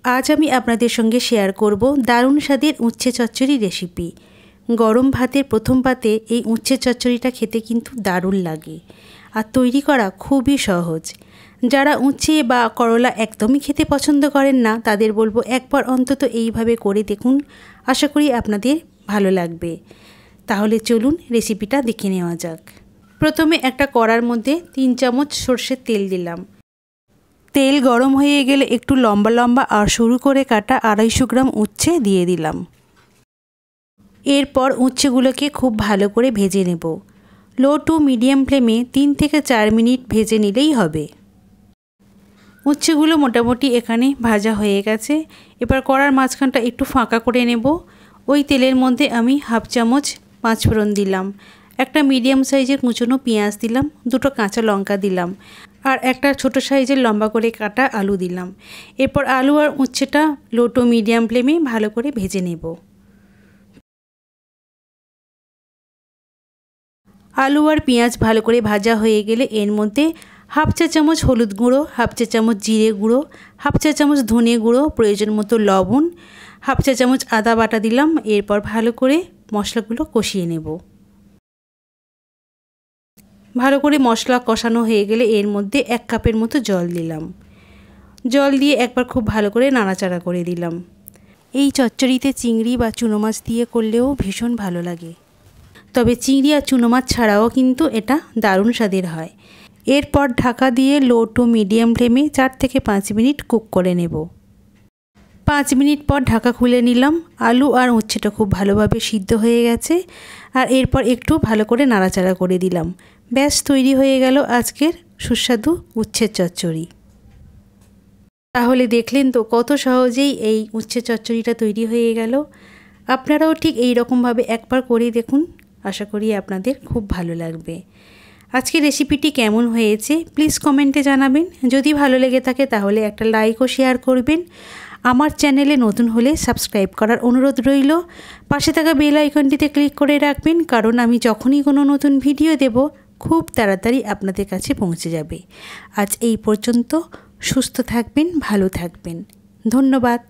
আজ আমি আপনাদের সঙ্গে শেয়ার করব দারুণ স্বাদের উচ্ছে চচ্চড়ি রেসিপি। গরম ভাতের প্রথম পাতে এই উচ্ছে চচ্চড়িটা খেতে কিন্তু দারুণ লাগে আর তৈরি করা খুবই সহজ। যারা উচ্ছে বা করলা একদমই খেতে পছন্দ করেন না তাদের বলবো একবার অন্তত এইভাবে করে দেখুন, আশা করি আপনাদের ভালো লাগবে। তাহলে চলুন রেসিপিটা দেখে নেওয়া যাক। প্রথমে একটা কড়ার মধ্যে 3 চামচ সরষের তেল দিলাম। তেল গরম হয়ে গেলে একটু লম্বা লম্বা আর সরু করে কাটা 250 গ্রাম উচ্ছে দিয়ে দিলাম। এরপর উচ্ছেগুলোকে খুব ভালো করে ভেজে নেব। লো টু মিডিয়াম ফ্লেমে 3 থেকে 4 মিনিট ভেজে নিলেই হবে। উচ্ছেগুলো মোটামুটি এখানে ভাজা হয়ে গেছে। এবার কড়ার মাঝখানটা একটু ফাঁকা করে নেব। ওই তেলের মধ্যে আমি 1/2 চামচ পাঁচফোড়ন দিলাম, একটা মিডিয়াম সাইজের কুচনো পেঁয়াজ দিলাম, 2টো কাঁচা লঙ্কা দিলাম আর একটা ছোট সাইজের লম্বা করে কাটা আলু দিলাম। এরপর আলু আর উচ্ছেটা লো টু মিডিয়াম ফ্লেমে ভালো করে ভেজে নেব। আলু আর পেঁয়াজ ভালো করে ভাজা হয়ে গেলে এর মধ্যে 1/2 চা চামচ হলুদ গুঁড়ো, 1/2 চা চামচ জিরে গুঁড়ো, 1/2 চা চামচ ধনে গুঁড়ো, প্রয়োজন মতো লবণ, 1/2 চা চামচ আদা বাটা দিলাম। এরপর ভালো করে মশলাগুলো কষিয়ে নেব। ভালো করে মশলা কষানো হয়ে গেলে এর মধ্যে 1 কাপের মতো জল দিলাম। জল দিয়ে একবার খুব ভালো করে নাড়াচাড়া করে দিলাম। এই চচ্চড়িতে চিংড়ি বা চুনো মাছ দিয়ে করলেও ভীষণ ভালো লাগে, তবে চিংড়ি আর চুনো মাছ ছাড়াও কিন্তু এটা দারুণ স্বাদের হয়। এরপর ঢাকা দিয়ে লো টু মিডিয়াম ফ্লেমে 4 থেকে 5 মিনিট কুক করে নেব। 5 মিনিট পর ঢাকা খুলে নিলাম। আলু আর উচ্ছেটা খুব ভালোভাবে সিদ্ধ হয়ে গেছে আর এরপর একটু ভালো করে নাড়াচাড়া করে দিলাম। ব্যাস তৈরি হয়ে গেল আজকের সুস্বাদু উচ্ছের চচ্চড়ি। তাহলে দেখলেন তো কত সহজেই এই উচ্ছে চচ্চড়িটা তৈরি হয়ে গেল। আপনারাও ঠিক এই রকমভাবে একবার করে দেখুন, আশা করি আপনাদের খুব ভালো লাগবে। আজকের রেসিপিটি কেমন হয়েছে প্লিজ কমেন্টে জানাবেন। যদি ভালো লেগে থাকে তাহলে একটা লাইক ও শেয়ার করবেন। আমার চ্যানেলে নতুন হলে সাবস্ক্রাইব করার অনুরোধ রইল। পাশে থাকা বেল আইকনটিতে ক্লিক করে রাখবেন, কারণ আমি যখনই কোনো নতুন ভিডিও দেব খুব তাড়াতাড়ি আপনাদের কাছে পৌঁছে যাবে। আজ এই পর্যন্ত। সুস্থ থাকবেন, ভালো থাকবেন। ধন্যবাদ।